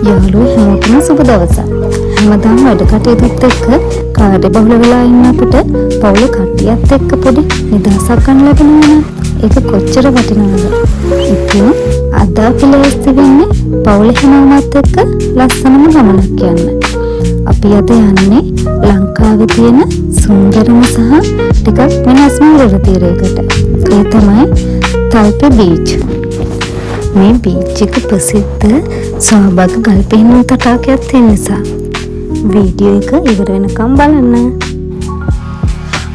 යාළුවෝ හැමෝටම සුබ දවසක්. හැමදාම වැඩ කටයුතුත් එක්ක කාර්යබහුල වෙලා ඉන්න අපිට පවුල කට්ටියත් එක්ක පොඩි නිදහසක් ගන්න ලැබෙනවා නම් ඒක කොච්චර වටිනවද? ඉතින් අද අපි ලෑස්ති වෙන්නේ පවුල හැමෝමත් එක්ක ලස්සනම ගමනක් යන්න. අපි අද යන්නේ ලංකාවේ තියෙන සුන්දරම සහ ටිකක් වෙනස්ම ඉරණ තීරයකට. ඒ තමයි තල්පේ බීච්. මේ බීච් එක ප්‍රසිද්ධ ස්වාභාවික ගල් පෙන්වීම් තටාකයක් තියෙන නිසා වීඩියෝ එක ඉවර වෙනකම් බලන්න.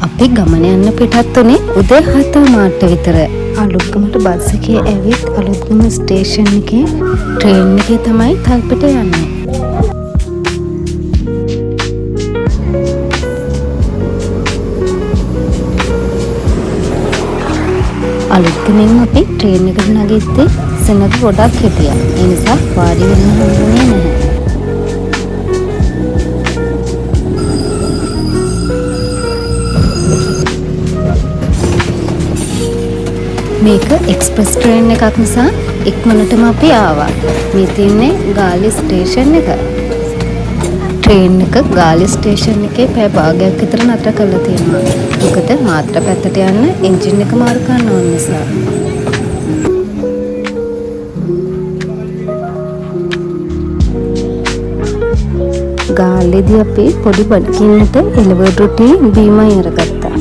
අපි ගමන යන්න පිටත් උනේ උදේ 7 මාට විතර. අලුත්ගමට බස් එකේ ඇවිත් අලුත්ගම ස්ටේෂන් එකේ ට්‍රේන් එකේ තමයි තල්පට යන්නේ. අලුත්ගමෙන් අපි ට්‍රේන් එකට නැගිද්දී සෙනඟ ගොඩක් හිටියා. ඒ නිසා වාඩි වෙන්න හම්බුනේ නැහැ. මේක එක්ස්ප්‍රස් ට්‍රේන් එකක් නිසා ඉක්මනටම අපි ආවා. මේ තියන්නේ ගාලි ස්ටේෂන් එක. ට්‍රේන් එක ගාලි ස්ටේෂන් එකේ පැය භාගයක් විතර නතර කරලා තියෙනවා. මොකද මාත්‍ර පැත්තට යන්න එන්ජින් එක මාරු කරන්න ඕන නිසා. ගාල්ලේදී අපි පොඩි බඩකින්නට එළවලු රොටි බීමයි අරගත්තා.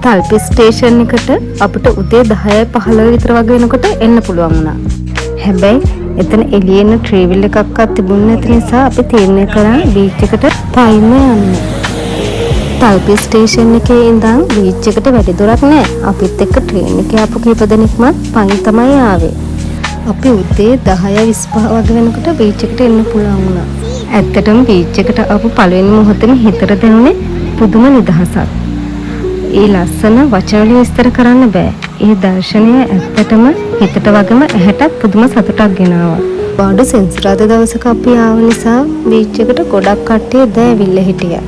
තල්පේ ස්ටේෂන් එකට අපිට උදේ 10:15 විතර වගේ වෙනකොට එන්න පුළුවන් වුණා. හැබැයි එතන එළියෙන ට්‍රේවල් එකක්වත් තිබුණ නැති නිසා අපි තීරණය කරා බීච් එකට පයින්ම යන්න. තල්පේ ස්ටේෂන් එකේ ඉඳන් බීච් එකට වැඩි දුරක් නෑ. අපිත් එක්ක ට්‍රේන් එකේ ආපු කීප දෙනෙක්ම පයින් තමයි ආවේ. අපි උදේ 10:25 වගේ වෙනකොට බීච් එකට එන්න පුළුවන් වුණා. ඇත්තටම බීච් එකට ආපු පළවෙනි මොහොතේම හිතට දැනුනේ පුදුම නිදහසක්. ඒ ලස්සන වචන වලින් විස්තර කරන්න බෑ. ඒ දර්ශනය ඇත්තටම හිතට වගේම ඇහැටත් පුදුම සතුටක් ගෙනාවා. බාඩු සෙන්සුරාදා දවසක අපි ආව නිසා බීච් එකට ගොඩක් කට්ටිය දැවිල්ල හිටියා.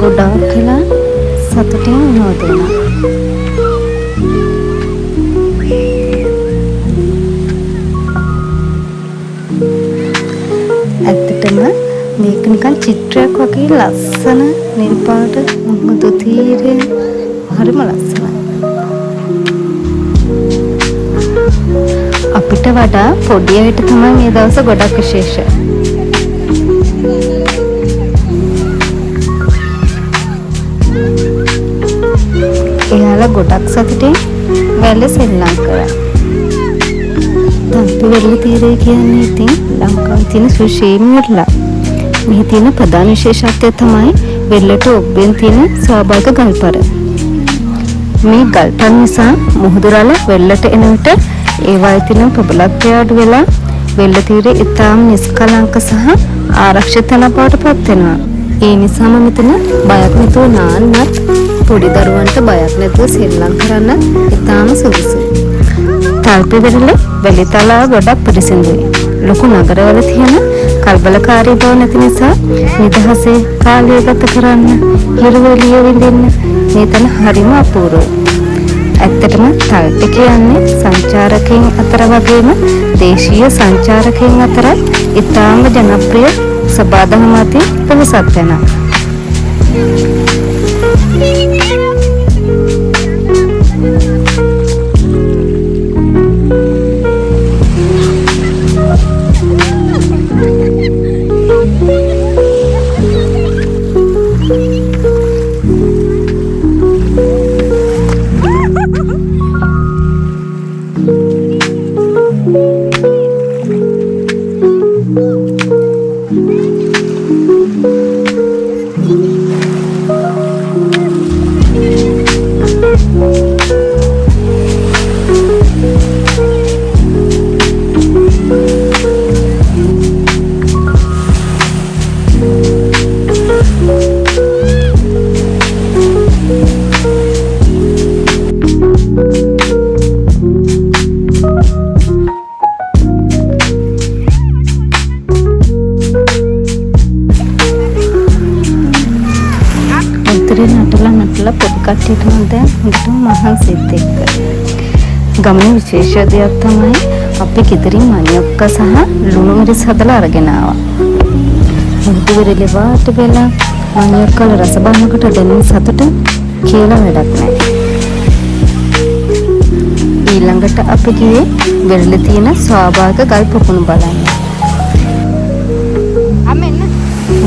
ගොඩාක් කියලා සතුටින් නෝදෙනවා. ඇත්තටම මේක නිකන් චිත්‍රයක් වගේ ලස්සන නිල් පාට මුහුදු තීරය හරිම ලස්සනයි. අපිට වඩා පොඩි අයට තමයි මේ දවස් ගොඩක් විශේෂ. එයාලා ගොඩක් සතුටින් වැල්ල සෙල්ලම් කරා. තල්පේ වෙරළ තීරය කියන්නේ ඉතින් ලංකාවේ තියෙන සුවිශේෂීම වෙරළක්. මෙහි තියෙන ප්‍රධාන විශේෂත්වය තමයි වෙරළට ඔබ්බෙන් තියෙන ස්වාභාවික ගල්පර. මේ ගල්පර නිසා මුහුදු රළ වෙරළට එන විට ඒවායේ තියෙන ප්‍රබලත්වය අඩු වෙලා වෙරළ තීරය ඉතාම නිස්කලංක සහ ආරක්ෂිත තැනක් බවට පත් වෙනවා. ඒ නිසාම මෙතන බයක් නැතුව නාන්නත් පොඩි දරුවන්ට බයක් නැතුව සෙල්ලම් කරන්න ඉතාම සුදුසුයි. තල්පේ වෙරළ වැලිතලා ගොඩක් පිරිසිදුයි. ලොකු නගරවල තියෙන කලබලකාරී බව නැති නිසා නිදහසේ කාලය ගත කරන්න, හිරවැලිය විඳින්න මේ තැන හරිම අපූර්වයි. ඇත්තටම තල්පේ කියන්නේ සංචාරකයන් අතර වගේම දේශීය සංචාරකයන් අතරත් ඉතාම ජනප්‍රිය සබාදහමති පොහොසත් තැනක්. නටලා පොඩි කට්ටියට නම් දැන් හොඳටම මහන්සිත් එක්ක. ගමනේ විශේෂ දෙයක් තමයි අපි ගෙදරින් මණියක්ක සහ ලුණු මිරිස් හදලා අරගෙන ආවා. මුදු වෙරළේ වාට වෙලා මණියක්කල රස බලනකොට දැනෙන සතුට කියලා වැඩක් නැහැ. ඊළඟට අපි ගියේ වෙරළේ තියෙන ස්වාභාවික ගල් පොකුණු බලන්න.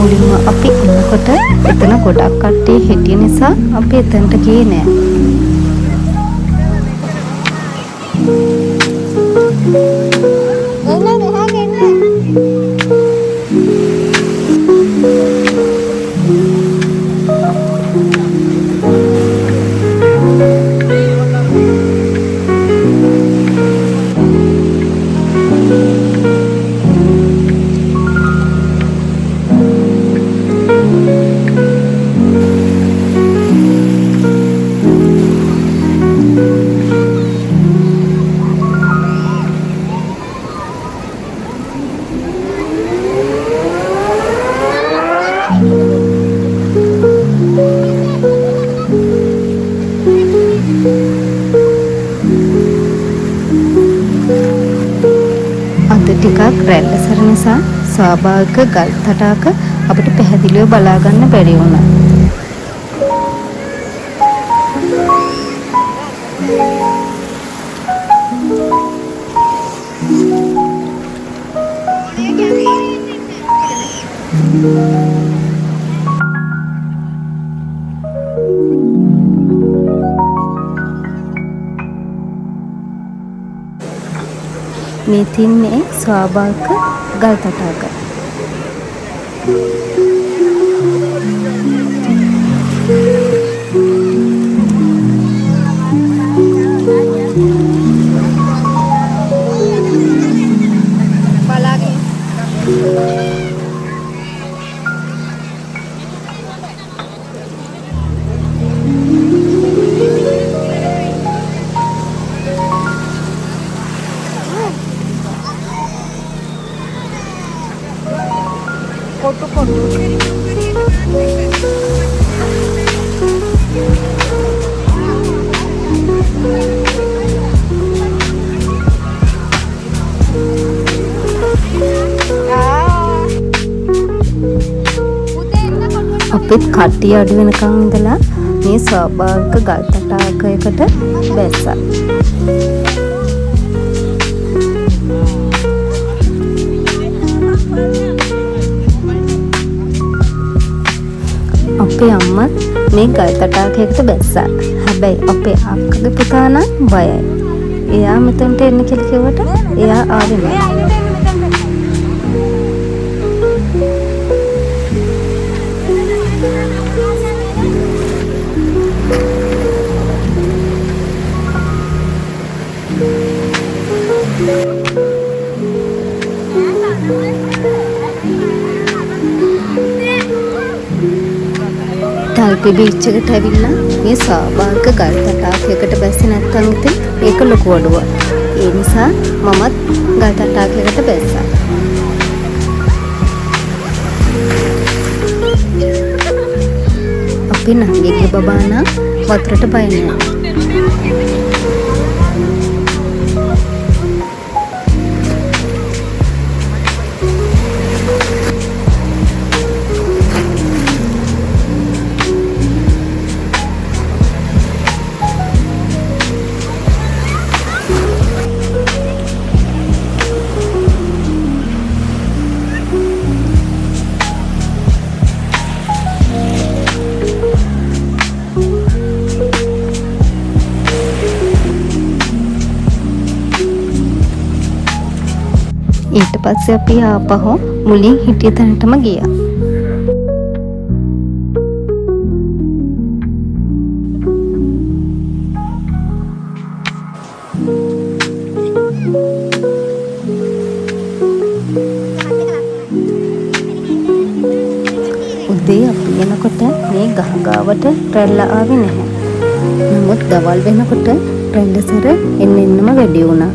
මුලින්ම අපි එනකොට එතන ගොඩක් කට්ටිය හිටිය නිසා අපි එතනට ගියේ නෑ. ටිකක් රැල්ලසර නිසා ස්වාභාවික ගල් තටාක අපිට පැහැදිලිව බලා ගන්න බැරි වුණා. මේ තින්නේ ස්වාභාවික ගල් තටාක. අපිත් කට්ටිය අඩු වෙනකන් ඉඳලා මේ ස්වාභාවික ගල් තටාකයකට බැස්සා. අපේ අම්මත් මේ ගල් තටාකයකට බැස්සා. හැබැයි අපේ අක්කගේ පුතා නම් බයයි. එයා මෙතනට එන්න කියලා කිව්වට එයා ආවේ නෑ. ටල්පි බීච් එකට ඇවිල්ලා මේ ස්වාභාවික ගල් තටාකයකට බැස්සේ නැත්නම් ඉතින් ඒක ලොකු අඩුවක්. ඒ නිසා මමත් ගල් තටාකයකට බැස්සා. අපි නංගිගේ බබා නම් වතුරට බය නෑ. ඊට පස්සේ අපි ආපහු මුලින් හිටිය තැනටම ගියා. උදේ අපි යනකොට මේ ගහ ගාවට රැල්ල ආවේ නැහැ. නමුත් දවල් වෙනකොට රැල්ල සැර එන්නම වැඩි වුණා.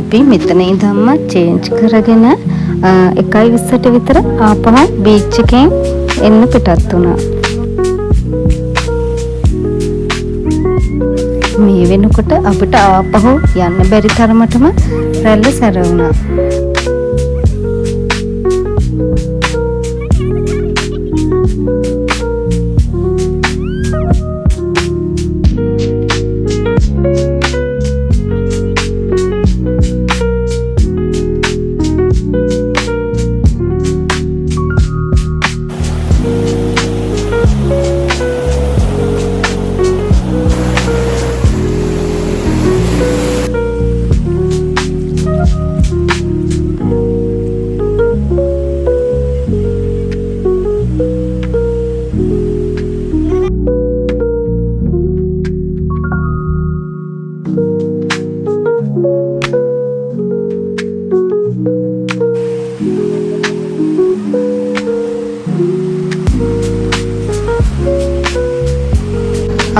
අපි මෙතන ඉඳන්ම චේන්ජ් කරගෙන 1:20ට විතර ආපහු බීච් එකෙන් එන්න පිටත් වුණා. මේ වෙනකොට අපිට ආපහු යන්න බැරි තරමටම රැල්ල සැර වුණා.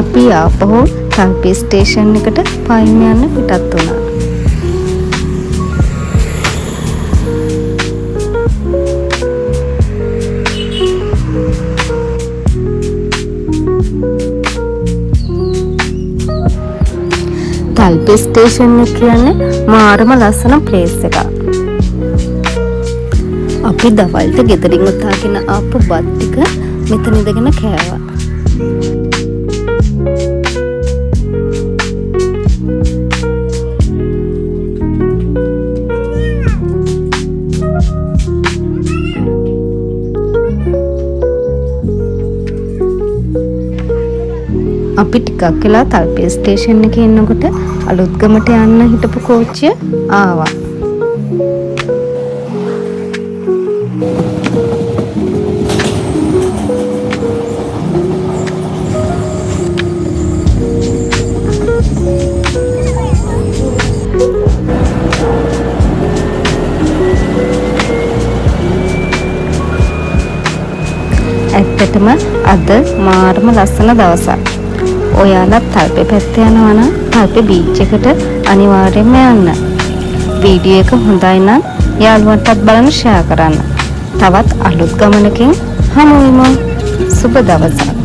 අපි ආපහු තල්පේ ස්ටේෂන් එකට පයින් යන්න පිටත් වුණා. තල්පේ ස්ටේෂන් එක කියන්නේ මාරම ලස්සන ප්ලේස් එකක්. අපි දවල්ට ගෙදරින් උතාගෙන ආපු බත් ටික මෙතන ඉඳගෙන කෑවා. අපි ටිකක් වෙලා තල්පේ ස්ටේෂන් එකේ ඉන්නකොට අලුත්ගමට යන්න හිටපු කෝච්චිය ආවා. ඇත්තටම අද මාරම ලස්සන දවසක්. ඔයාලත් තල්පේ පැත්තේ යනවා නම් තල්පේ බීච් එකට අනිවාර්යයෙන්ම යන්න. වීඩියෝ එක හොඳයි නම් යාළුවන්ටත් බලන්න ෂෙයා කරන්න. තවත් අලුත් ගමනකින් හමු වෙමු. සුබ දවසක්.